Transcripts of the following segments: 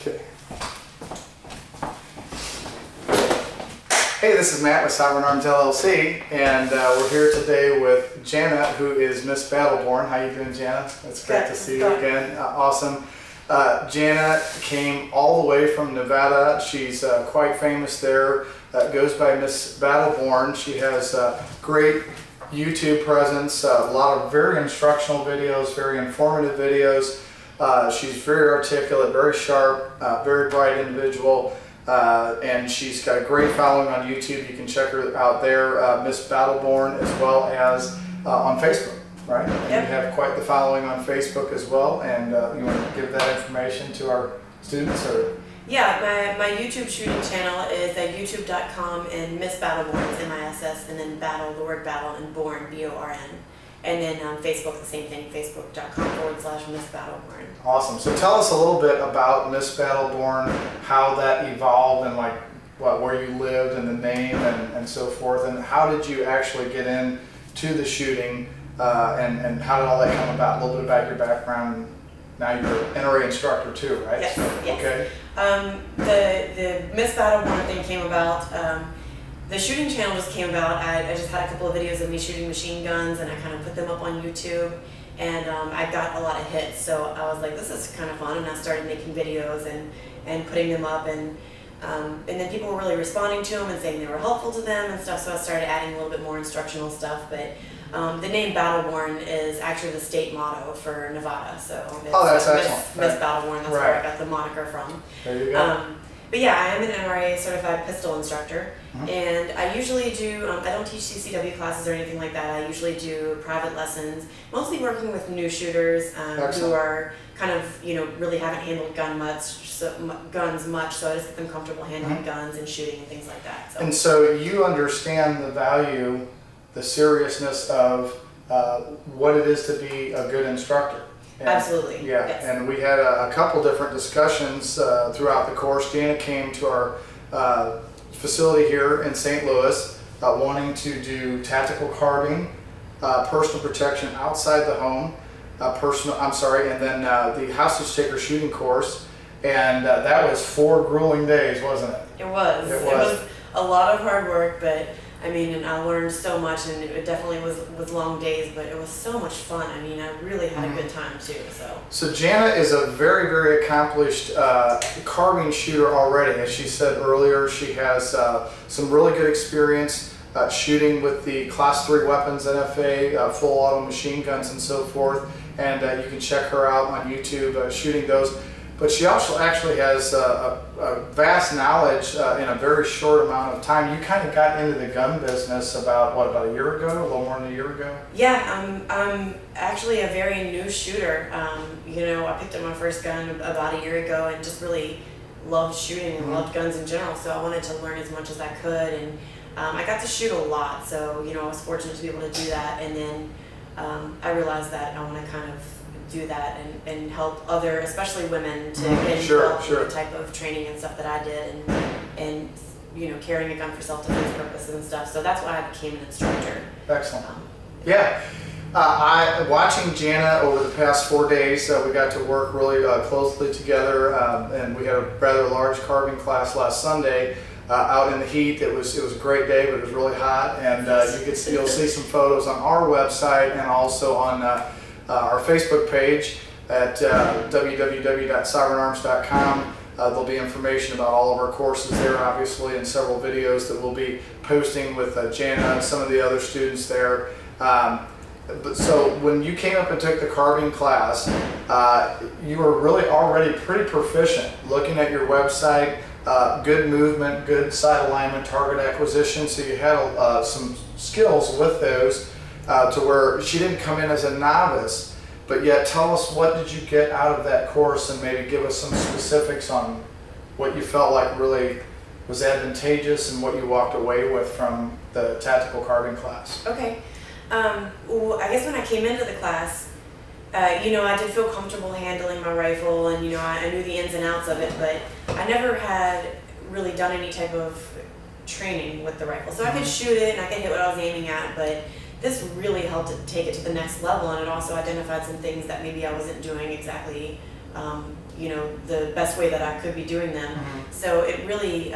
Okay. Hey, this is Matt with Sovereign Arms LLC, and we're here today with Janna, who is Miss Battleborn. How you doing, Janna? It's great to see you again. Awesome. Janna came all the way from Nevada. She's quite famous there. Goes by Miss Battleborn. She has great YouTube presence, a lot of very instructional videos, very informative videos. She's very articulate, very sharp, very bright individual, and she's got a great following on YouTube. You can check her out there, Miss Battleborn, as well as on Facebook, right? And yep. You have quite the following on Facebook as well, and you want to give that information to our students? Or? Yeah, my YouTube shooting channel is at youtube.com, and Miss Battleborn is M-I-S-S, and then battle, the word battle, and born, B-O-R-N. And then Facebook, the same thing, facebook.com/Miss Battleborn. Awesome. So tell us a little bit about Miss Battleborn, how that evolved, and like where you lived, and the name, and so forth. And how did you actually get into the shooting, and how did all that come about? A little bit about your background. Now you're an NRA instructor too, right? Yes. So, yes. Okay. The Miss Battleborn thing came about. The shooting channel just came about. I just had a couple of videos of me shooting machine guns, and I kind of put them up on YouTube, and I got a lot of hits. So I was like, this is kind of fun, and I started making videos and putting them up, and then people were really responding to them and saying they were helpful to them and stuff. So I started adding a little bit more instructional stuff. But the name Battleborn is actually the state motto for Nevada. So it's, that's excellent. Miss Battleborn. That's where I got the moniker from. There you go. But yeah, I am an NRA certified pistol instructor, and I usually do, I don't teach CCW classes or anything like that. I usually do private lessons, mostly working with new shooters who are kind of, really haven't handled guns much, so I just get them comfortable handling guns and shooting and things like that. So. And so you understand the value, the seriousness of what it is to be a good instructor. And, absolutely. Yeah, yes. And we had a couple different discussions throughout the course. Janna came to our facility here in St. Louis wanting to do tactical carbine, personal protection outside the home, and then the hostage taker shooting course. And that was 4 grueling days, wasn't it? It was. It was a lot of hard work, but I mean, and I learned so much, and it definitely was long days, but it was so much fun. I mean, I really had a good time too. So Janna is a very, very accomplished carbine shooter already. As she said earlier, she has some really good experience shooting with the Class 3 weapons, NFA, full auto machine guns, and so forth. And you can check her out on YouTube shooting those. But she also actually has a vast knowledge in a very short amount of time. You kind of got into the gun business about a year ago, a little more than a year ago? Yeah, I'm actually a very new shooter. I picked up my first gun about a year ago and just really loved shooting and loved guns in general. So I wanted to learn as much as I could, and I got to shoot a lot. So I was fortunate to be able to do that, and then I realized that I want to kind of do that and help other, especially women, to get involved in the type of training and stuff that I did, and carrying a gun for self-defense purposes and stuff. So that's why I became an instructor. Excellent. Yeah. Watching Janna over the past 4 days, we got to work really closely together, and we had a rather large carbine class last Sunday out in the heat. It was a great day, but it was really hot, and you'll see some photos on our website and also on our Facebook page at www.sovereignarms.com. There'll be information about all of our courses there, obviously, and several videos that we'll be posting with Janna and some of the other students there. So when you came up and took the carbine class, you were really already pretty proficient. Looking at your website, good movement, good sight alignment, target acquisition, so you had some skills with those. To where she didn't come in as a novice, but yet tell us, what did you get out of that course, and maybe give us some specifics on what you felt like really was advantageous and what you walked away with from the tactical carbine class. Okay. Well, I guess when I came into the class, I did feel comfortable handling my rifle, and I knew the ins and outs of it, but I never had really done any type of training with the rifle. So I could shoot it and I could hit what I was aiming at, but this really helped to take it to the next level, and it also identified some things that maybe I wasn't doing exactly you know, the best way that I could be doing them. So it really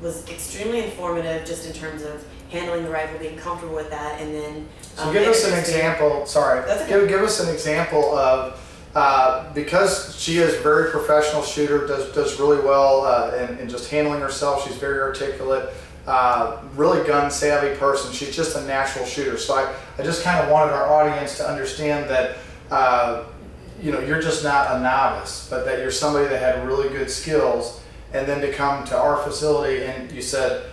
was extremely informative just in terms of handling the rifle, being comfortable with that, and then so give us an example. Sorry, okay. give us an example of because she is a very professional shooter, does really well in just handling herself. She's very articulate, really gun savvy person. She's just a natural shooter. So I just kind of wanted our audience to understand that you know, you're just not a novice, but that you're somebody that had really good skills, and then to come to our facility and you said,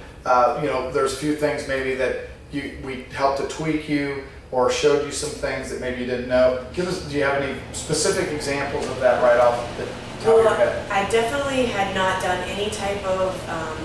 you know, there's a few things maybe that we helped to tweak you or showed you some things that maybe you didn't know. Do you have any specific examples of that right off the top of your head? I definitely had not done any type of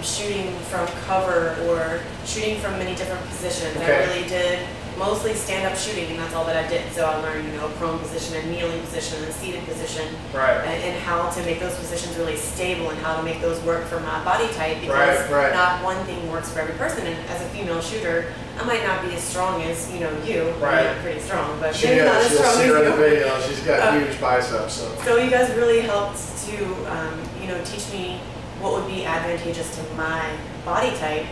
shooting from cover or shooting from many different positions. Okay. I really did mostly stand-up shooting, and that's all that I did. So I learned, you know, prone position and kneeling position and seated position, right, and how to make those positions really stable and how to make those work for my body type, because not one thing works for every person. And as a female shooter, I might not be as strong as, you know, you. Right. I'm pretty strong, but she maybe not as strong as you. You'll see her in the video. She's got huge biceps. So you guys really helped to, you know, teach me what would be advantageous to my body type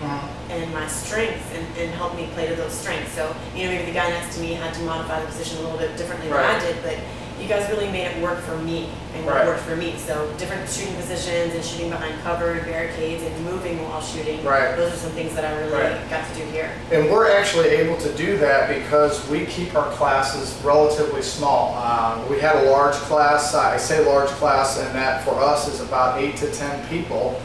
and my strengths, and help me play to those strengths. So, you know, maybe the guy next to me had to modify the position a little bit differently than I did, but you guys really made it work for me, and it worked for me. So different shooting positions and shooting behind cover and barricades and moving while shooting. Those are some things that I really got to do here. And we're actually able to do that because we keep our classes relatively small. We had a large class. I say large class, and that for us is about 8 to 10 people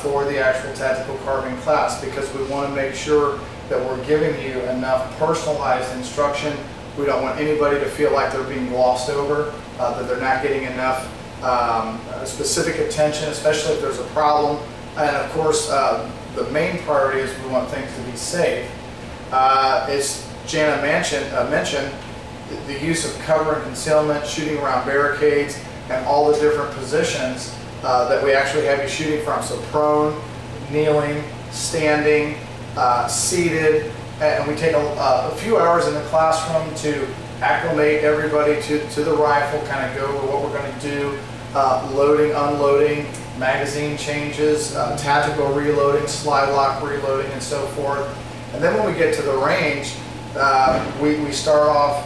for the actual tactical carbine class, because we want to make sure that we're giving you enough personalized instruction. We don't want anybody to feel like they're being glossed over, that they're not getting enough specific attention, especially if there's a problem. And of course, the main priority is we want things to be safe. As Janna mentioned, the use of cover and concealment, shooting around barricades, and all the different positions that we actually have you shooting from. So prone, kneeling, standing, seated, and we take a few hours in the classroom to acclimate everybody to the rifle, kind of go over what we're going to do, loading, unloading, magazine changes, tactical reloading, slide lock reloading, and so forth. And then when we get to the range, we start off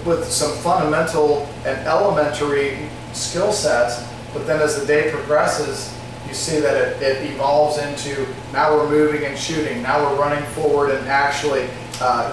with some fundamental and elementary skill sets, but then as the day progresses, you see that it evolves into, now we're moving and shooting, now we're running forward and actually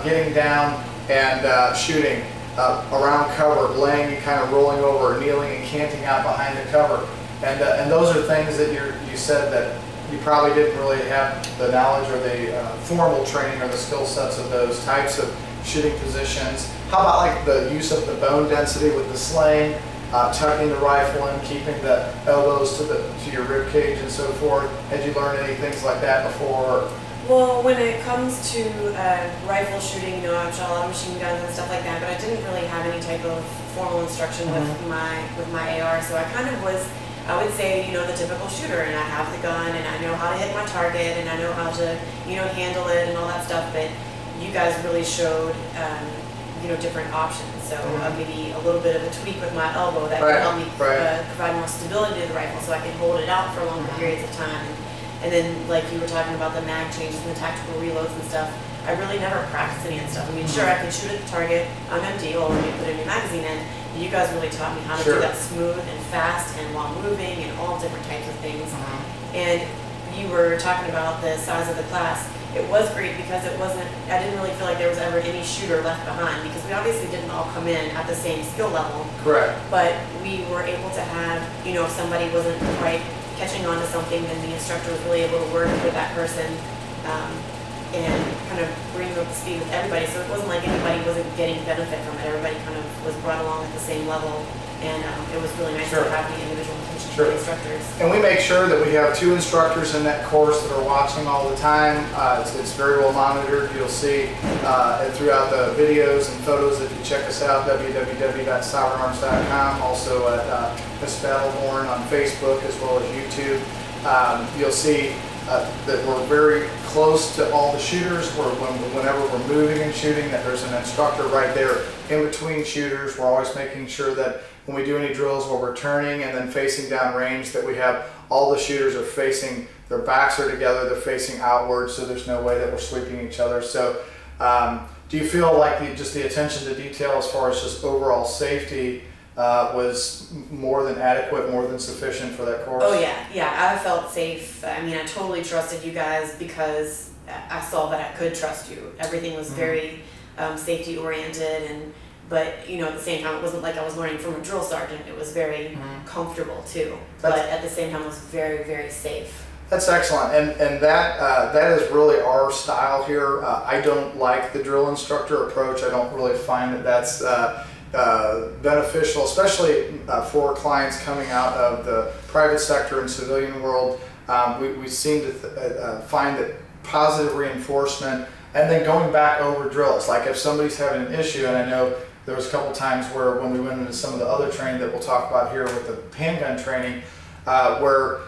getting down and shooting around cover, laying and kind of rolling over, kneeling and canting out behind the cover. And those are things that you said that you probably didn't really have the knowledge or the formal training or the skill sets of those types of shooting positions. How about like the use of the bone density with the sling? Tucking the rifle in, keeping the elbows to your rib cage and so forth. Had you learned any things like that before? Well, when it comes to rifle shooting, you know, I've shot a lot of machine guns and stuff like that, but I didn't really have any type of formal instruction with my AR. So I kind of was, I would say, you know, the typical shooter, and I have the gun, and I know how to hit my target, and I know how to, you know, handle it and all that stuff. But you guys really showed, you know, different options. So maybe a little bit of a tweak with my elbow that can help me provide more stability to the rifle, so I can hold it out for longer periods of time. And then, like you were talking about the mag changes and the tactical reloads and stuff, I really never practiced any of that stuff. I mean, sure, I can shoot at the target, I'm empty, or when you put a new magazine in, but you guys really taught me how to do that smooth and fast and while moving and all different types of things. And you were talking about the size of the class. It was great because it wasn't, I didn't really feel like there was ever any shooter left behind, because we obviously didn't all come in at the same skill level. Correct. But we were able to have, you know, if somebody wasn't quite catching on to something, then the instructor was really able to work with that person and kind of bring them up to speed with everybody. So it wasn't like anybody wasn't getting benefit from it. Everybody kind of was brought along at the same level, and it was really nice to have the individual attention to the instructors. And we make sure that we have 2 instructors in that course that are watching all the time. It's very well monitored. You'll see throughout the videos and photos if you check us out, www.sovereignarms.com, also at Miss Battleborn on Facebook as well as YouTube. You'll see that we're very close to all the shooters. Whenever we're moving and shooting, that there's an instructor right there in between shooters. We're always making sure that when we do any drills where we're turning and then facing down range, that we have all the shooters are facing, their backs are together, they're facing outwards, so there's no way that we're sweeping each other. So do you feel like just the attention to detail as far as just overall safety was more than adequate, more than sufficient for that course? Oh yeah, I felt safe. I mean, I totally trusted you guys because I saw that I could trust you. Everything was very safety oriented, but you know, at the same time, it wasn't like I was learning from a drill sergeant. It was very comfortable too, but at the same time, it was very, very safe. That's excellent, and that is really our style here. I don't like the drill instructor approach. I don't really find that that's beneficial, especially for clients coming out of the private sector and civilian world. We seem to find that positive reinforcement and then going back over drills. Like if somebody's having an issue, and I know there was a couple times where when we went into some of the other training that we'll talk about here with the handgun training, where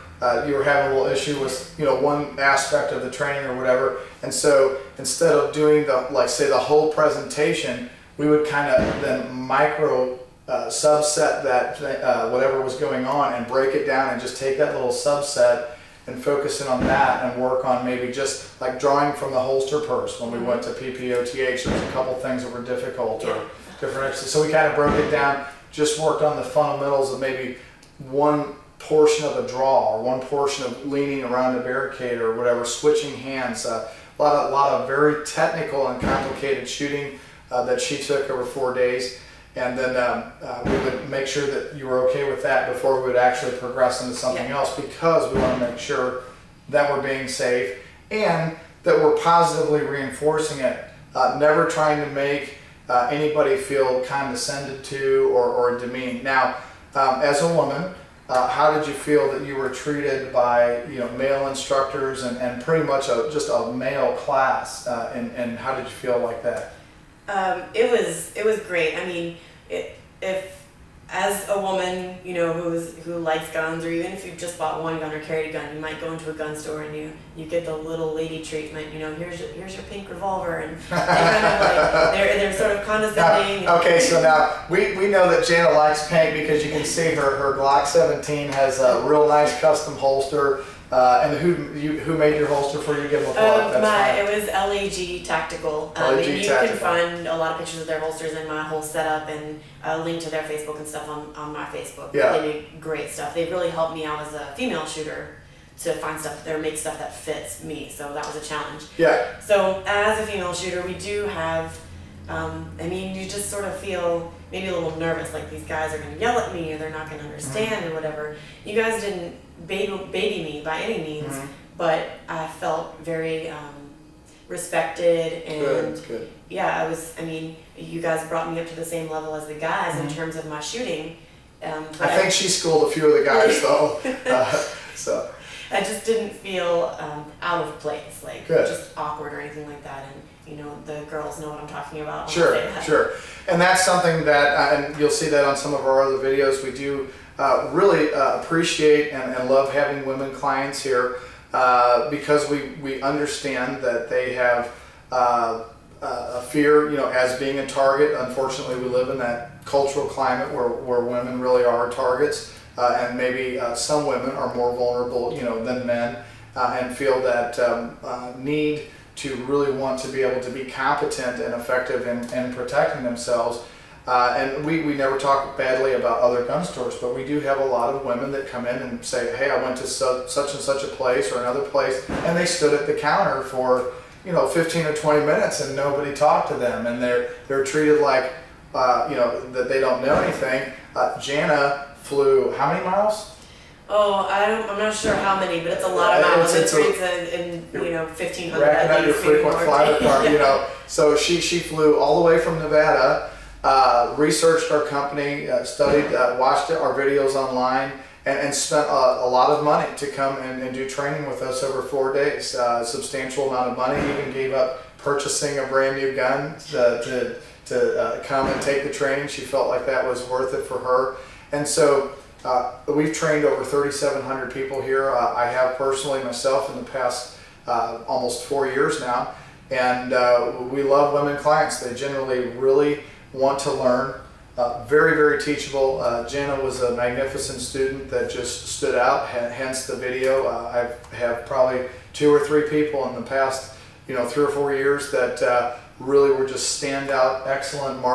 you were having a little issue with, you know, one aspect of the training or whatever, and so instead of doing the, like say, the whole presentation, we would kind of then micro subset that whatever was going on and break it down and just take that little subset and focus in on that and work on maybe just like drawing from the holster purse when we went to PPOTH. There's a couple things that were difficult or different exercises. So we kind of broke it down, just worked on the fundamentals of maybe one portion of a draw or one portion of leaning around a barricade or whatever, switching hands. A lot of very technical and complicated shooting that she took over 4 days, and then we would make sure that you were okay with that before we would actually progress into something else, because we want to make sure that we're being safe and that we're positively reinforcing it, never trying to make anybody feel condescended to or demeaned. Now, as a woman, how did you feel that you were treated by, you know, male instructors and pretty much just a male class, and how did you feel like that? It was great. I mean, if as a woman, you know, who likes guns, or even if you've just bought one gun or carried a gun, you might go into a gun store and you get the little lady treatment. You know, here's your pink revolver, and they kind of like they're sort of condescending. Now, okay, so now we know that Janna likes pink because you can see her Glock 17 has a real nice custom holster. And who made your holster for you? Give them a plug. It was LAG Tactical. You can find a lot of pictures of their holsters and my whole setup, and a link to their Facebook and stuff on my Facebook. Yeah. They make great stuff. They've really helped me out as a female shooter to find stuff, or make stuff that fits me. So that was a challenge. Yeah. So as a female shooter, we do have, I mean, you just sort of feel maybe a little nervous, like these guys are going to yell at me or they're not going to understand or whatever. You guys didn't baby me by any means, but I felt very respected, and good. Yeah, I mean, you guys brought me up to the same level as the guys in terms of my shooting. I think she schooled a few of the guys though, so. I just didn't feel out of place, like just awkward or anything like that, and you know, the girls know what I'm talking about. Sure. And that's something that, and you'll see that on some of our other videos, we do really appreciate and love having women clients here, because we understand that they have a fear, you know, as being a target. Unfortunately, we live in that cultural climate where women really are targets, and maybe some women are more vulnerable, you know, than men, and feel that need to really want to be able to be competent and effective in protecting themselves. And we never talk badly about other gun stores, but we do have a lot of women that come in and say, hey, I went to such and such a place or another place, and they stood at the counter for, you know, 15 or 20 minutes and nobody talked to them, and they're treated like, you know, that they don't know anything. Janna flew how many miles? Oh, I'm not sure how many, but it's a lot of miles. It's in you know, 1,500. Racking out your frequent flyer card, you know. So she flew all the way from Nevada, researched our company, studied, watched our videos online, and spent a lot of money to come and do training with us over 4 days. A substantial amount of money. Even gave up purchasing a brand new gun to come and take the training. She felt like that was worth it for her. And so We've trained over 3,700 people here. I have personally myself in the past almost 4 years now, and we love women clients. They generally really want to learn. Very, very teachable. Janna was a magnificent student that just stood out, hence the video. I have probably 2 or 3 people in the past 3 or 4 years that really were just standout, excellent marks.